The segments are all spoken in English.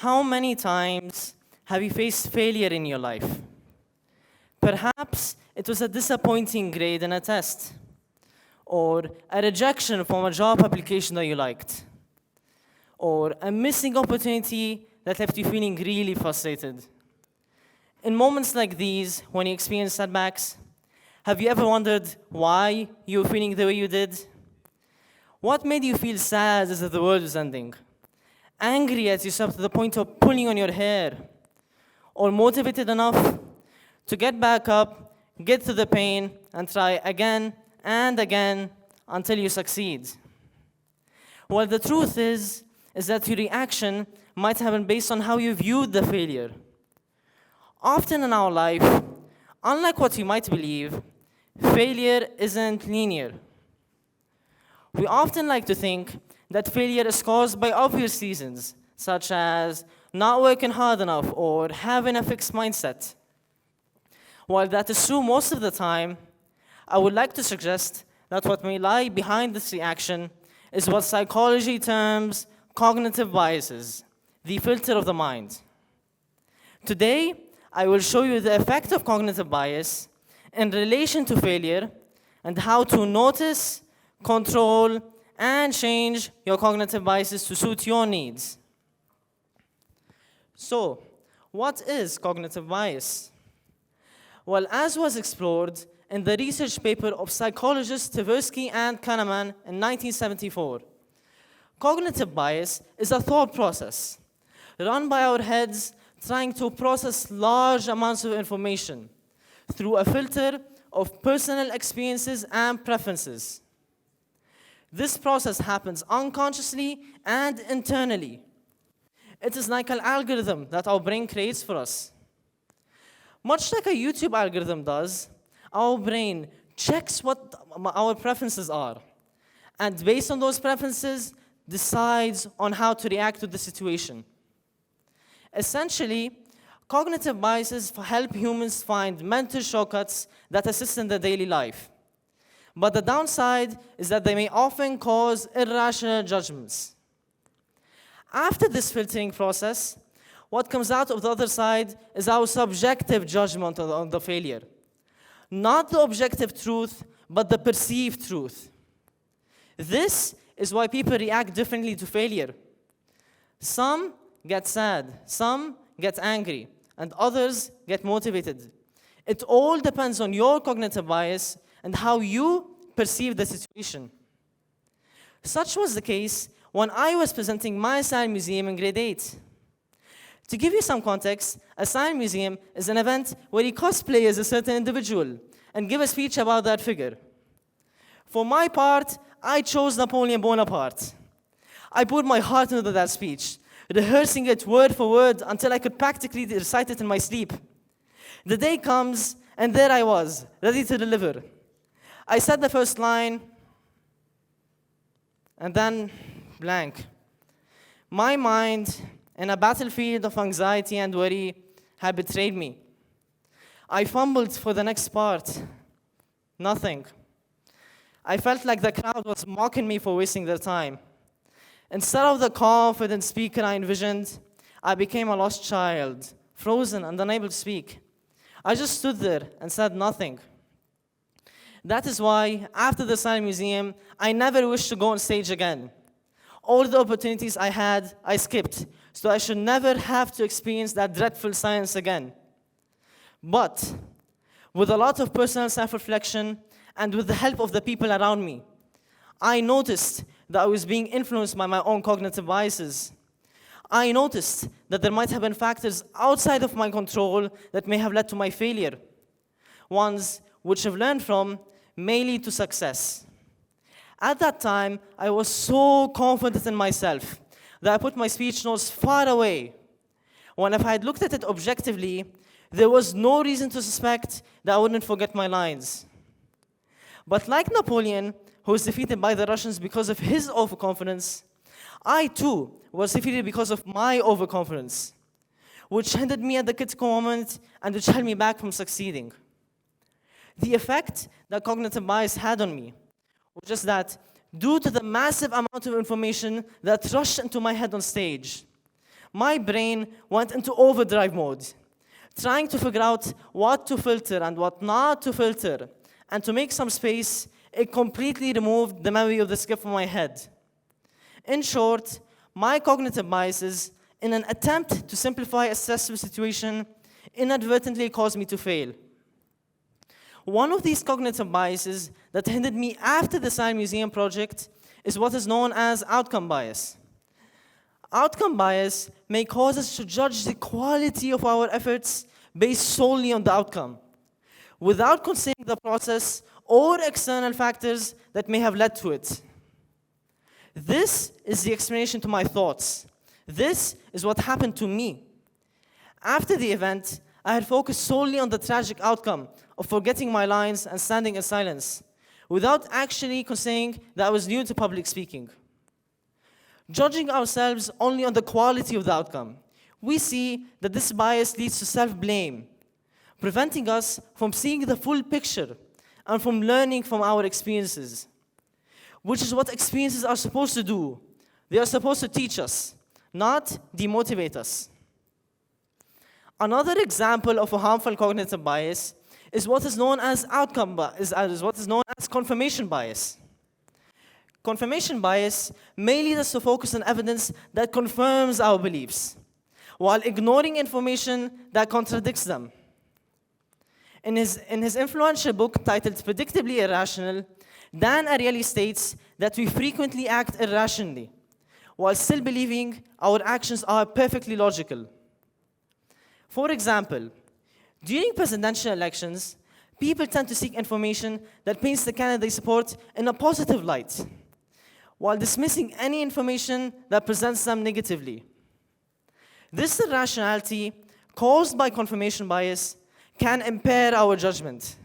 How many times have you faced failure in your life? Perhaps it was a disappointing grade in a test, or a rejection from a job application that you liked, or a missing opportunity that left you feeling really frustrated. In moments like these, when you experience setbacks, have you ever wondered why you were feeling the way you did? What made you feel sad as if the world was ending? Angry at yourself to the point of pulling on your hair? Or motivated enough to get back up, get through the pain, and try again and again until you succeed? Well, the truth is that your reaction might have been based on how you viewed the failure. Often in our life, unlike what you might believe, failure isn't linear. We often like to think that failure is caused by obvious reasons, such as not working hard enough or having a fixed mindset. While that is true most of the time, I would like to suggest that what may lie behind this reaction is what psychology terms cognitive biases, the filter of the mind. Today, I will show you the effect of cognitive bias in relation to failure and how to notice, control, and change your cognitive biases to suit your needs. So, what is cognitive bias? Well, as was explored in the research paper of psychologists Tversky and Kahneman in 1974, cognitive bias is a thought process run by our heads trying to process large amounts of information through a filter of personal experiences and preferences. This process happens unconsciously and internally. It is like an algorithm that our brain creates for us. Much like a YouTube algorithm does, our brain checks what our preferences are, and based on those preferences, decides on how to react to the situation. Essentially, cognitive biases help humans find mental shortcuts that assist in their daily life. But the downside is that they may often cause irrational judgments. After this filtering process, what comes out of the other side is our subjective judgment on the failure. Not the objective truth, but the perceived truth. This is why people react differently to failure. Some get sad, some get angry, and others get motivated. It all depends on your cognitive bias and how you perceive the situation. Such was the case when I was presenting my science museum in grade 8. To give you some context, a science museum is an event where you cosplay as a certain individual and give a speech about that figure. For my part, I chose Napoleon Bonaparte. I put my heart into that speech, rehearsing it word for word until I could practically recite it in my sleep. The day comes, and there I was, ready to deliver. I said the first line, and then blank. My mind, in a battlefield of anxiety and worry, had betrayed me. I fumbled for the next part. Nothing. I felt like the crowd was mocking me for wasting their time. Instead of the confident speaker I envisioned, I became a lost child, frozen and unable to speak. I just stood there and said nothing. That is why, after the Science Museum, I never wished to go on stage again. All the opportunities I had, I skipped, so I should never have to experience that dreadful science again. But, with a lot of personal self-reflection, and with the help of the people around me, I noticed that I was being influenced by my own cognitive biases. I noticed that there might have been factors outside of my control that may have led to my failure. Ones which I've learned from may lead to success. At that time, I was so confident in myself that I put my speech notes far away, when if I had looked at it objectively, there was no reason to suspect that I wouldn't forget my lines. But like Napoleon, who was defeated by the Russians because of his overconfidence, I too was defeated because of my overconfidence, which hindered me at the critical moment and which held me back from succeeding. The effect that cognitive bias had on me was just that, due to the massive amount of information that rushed into my head on stage, My brain went into overdrive mode, trying to figure out what to filter and what not to filter. And to make some space, it completely removed the memory of the skip from my head. In short, my cognitive biases, in an attempt to simplify a stressful situation, inadvertently caused me to fail. One of these cognitive biases that hindered me after the Science Museum project is what is known as outcome bias. Outcome bias may cause us to judge the quality of our efforts based solely on the outcome, without considering the process or external factors that may have led to it. This is the explanation to my thoughts. This is what happened to me. After the event, I had focused solely on the tragic outcome of forgetting my lines and standing in silence, without actually considering that I was new to public speaking. Judging ourselves only on the quality of the outcome, we see that this bias leads to self-blame, preventing us from seeing the full picture and from learning from our experiences, which is what experiences are supposed to do. They are supposed to teach us, not demotivate us. Another example of a harmful cognitive bias is what is known as confirmation bias. Confirmation bias may lead us to focus on evidence that confirms our beliefs, while ignoring information that contradicts them. In his influential book titled Predictably Irrational, Dan Ariely states that we frequently act irrationally, while still believing our actions are perfectly logical. For example, during presidential elections, people tend to seek information that paints the candidate they support in a positive light, while dismissing any information that presents them negatively. This irrationality, caused by confirmation bias, can impair our judgment,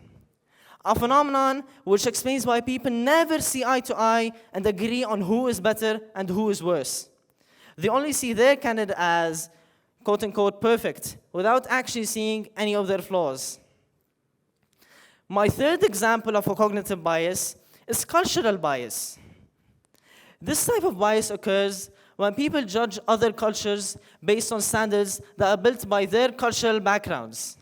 a phenomenon which explains why people never see eye to eye and agree on who is better and who is worse. They only see their candidate as quote-unquote perfect, without actually seeing any of their flaws. My third example of a cognitive bias is cultural bias. This type of bias occurs when people judge other cultures based on standards that are built by their cultural backgrounds.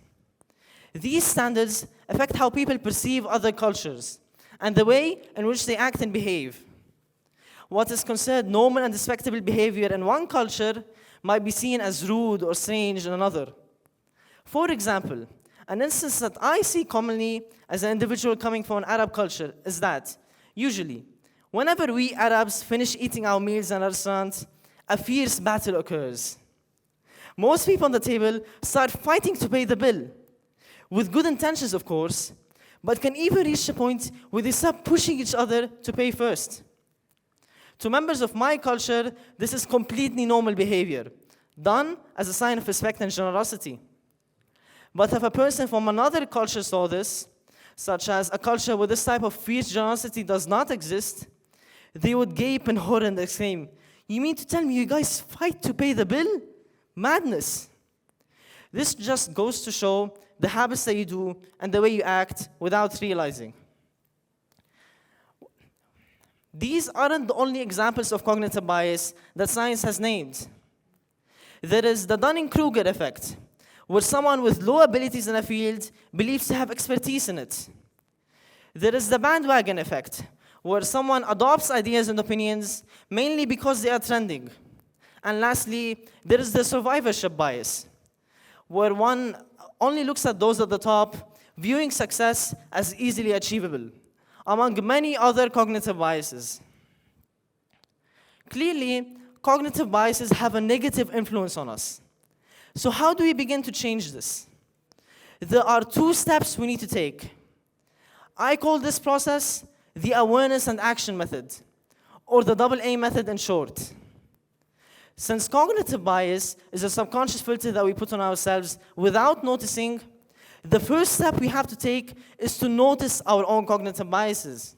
These standards affect how people perceive other cultures and the way in which they act and behave. What is considered normal and respectable behavior in one culture might be seen as rude or strange in another. For example, an instance that I see commonly as an individual coming from an Arab culture is that, usually, whenever we Arabs finish eating our meals in a restaurant, a fierce battle occurs. Most people on the table start fighting to pay the bill, with good intentions, of course, but can even reach a point where they start pushing each other to pay first. To members of my culture, this is completely normal behavior, done as a sign of respect and generosity. But if a person from another culture saw this, such as a culture where this type of fierce generosity does not exist, they would gape in horror and exclaim, "You mean to tell me you guys fight to pay the bill? Madness." This just goes to show the habits that you do and the way you act without realizing. These aren't the only examples of cognitive bias that science has named. There is the Dunning-Kruger effect, where someone with low abilities in a field believes to have expertise in it. There is the bandwagon effect, where someone adopts ideas and opinions mainly because they are trending. And lastly, there is the survivorship bias, where one only looks at those at the top, viewing success as easily achievable, among many other cognitive biases. Clearly, cognitive biases have a negative influence on us. So how do we begin to change this? There are 2 steps we need to take. I call this process the awareness and action method, or the AA method in short. Since cognitive bias is a subconscious filter that we put on ourselves without noticing, the first step we have to take is to notice our own cognitive biases.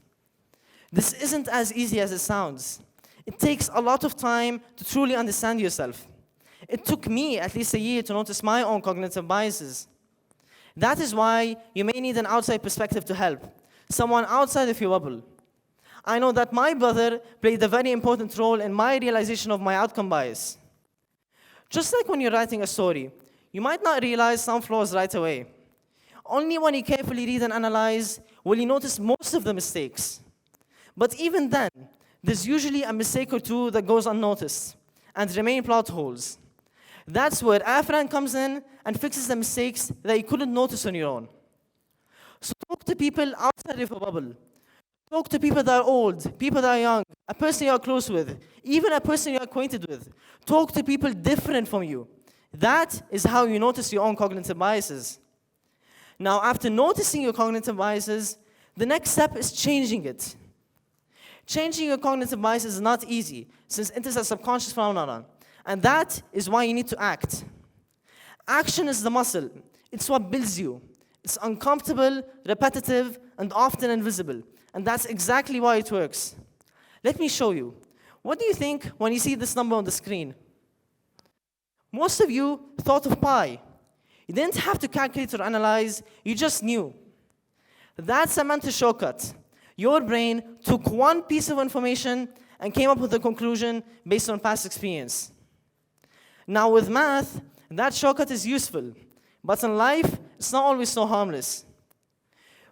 This isn't as easy as it sounds. It takes a lot of time to truly understand yourself. It took me at least a year to notice my own cognitive biases. That is why you may need an outside perspective to help, someone outside of your bubble. I know that my brother played a very important role in my realization of my outcome bias. Just like when you're writing a story, you might not realize some flaws right away. Only when you carefully read and analyze will you notice most of the mistakes. But even then, there's usually a mistake or two that goes unnoticed and remain plot holes. That's where Afran comes in and fixes the mistakes that you couldn't notice on your own. So talk to people outside of a bubble. Talk to people that are old, people that are young, a person you are close with, even a person you are acquainted with. Talk to people different from you. That is how you notice your own cognitive biases. Now, after noticing your cognitive biases, the next step is changing it. Changing your cognitive biases is not easy, since it is a subconscious phenomenon. And that is why you need to act. Action is the muscle. It's what builds you. It's uncomfortable, repetitive, and often invisible. And that's exactly why it works. Let me show you. What do you think when you see this number on the screen? Most of you thought of pi. You didn't have to calculate or analyze, you just knew. That's a mental shortcut. Your brain took one piece of information and came up with a conclusion based on past experience. Now with math, that shortcut is useful, but in life, it's not always so harmless.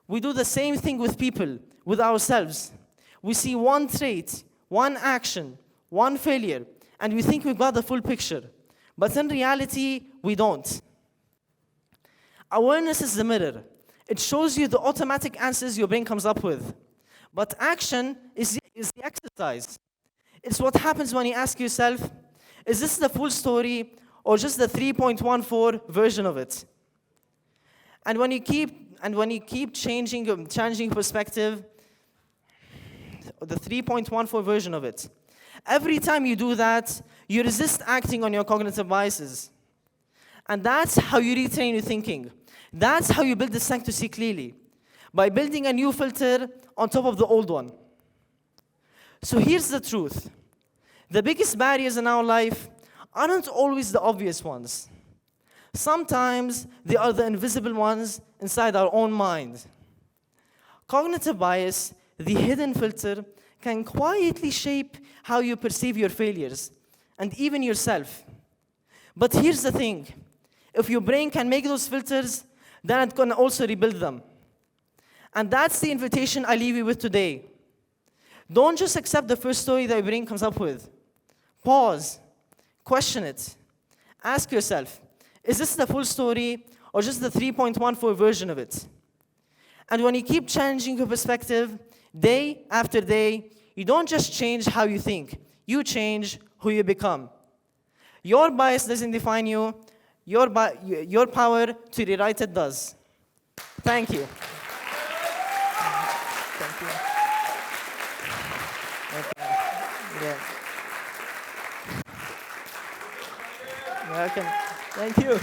We do the same thing with people, with ourselves. We see one trait, one action, one failure, and we think we've got the full picture. But in reality, we don't. Awareness is the mirror. It shows you the automatic answers your brain comes up with. But action is the exercise. It's what happens when you ask yourself, is this the full story or just the 3.14 version of it? And when you keep changing perspective, the 3.14 version of it, every time you do that, you resist acting on your cognitive biases. And that's how you retrain your thinking. That's how you build the strength to see clearly, by building a new filter on top of the old one. So here's the truth. The biggest barriers in our life aren't always the obvious ones. Sometimes they are the invisible ones inside our own mind. Cognitive bias, the hidden filter, can quietly shape how you perceive your failures and even yourself. But here's the thing. If your brain can make those filters, then it can also rebuild them. And that's the invitation I leave you with today. Don't just accept the first story that your brain comes up with. Pause. Question it. Ask yourself, is this the full story or just the 3.14 version of it? And when you keep changing your perspective, day after day, you don't just change how you think. You change who you become. Your bias doesn't define you. Your power to rewrite it does. Thank you. Thank you. Okay. Yeah. Welcome. Thank you.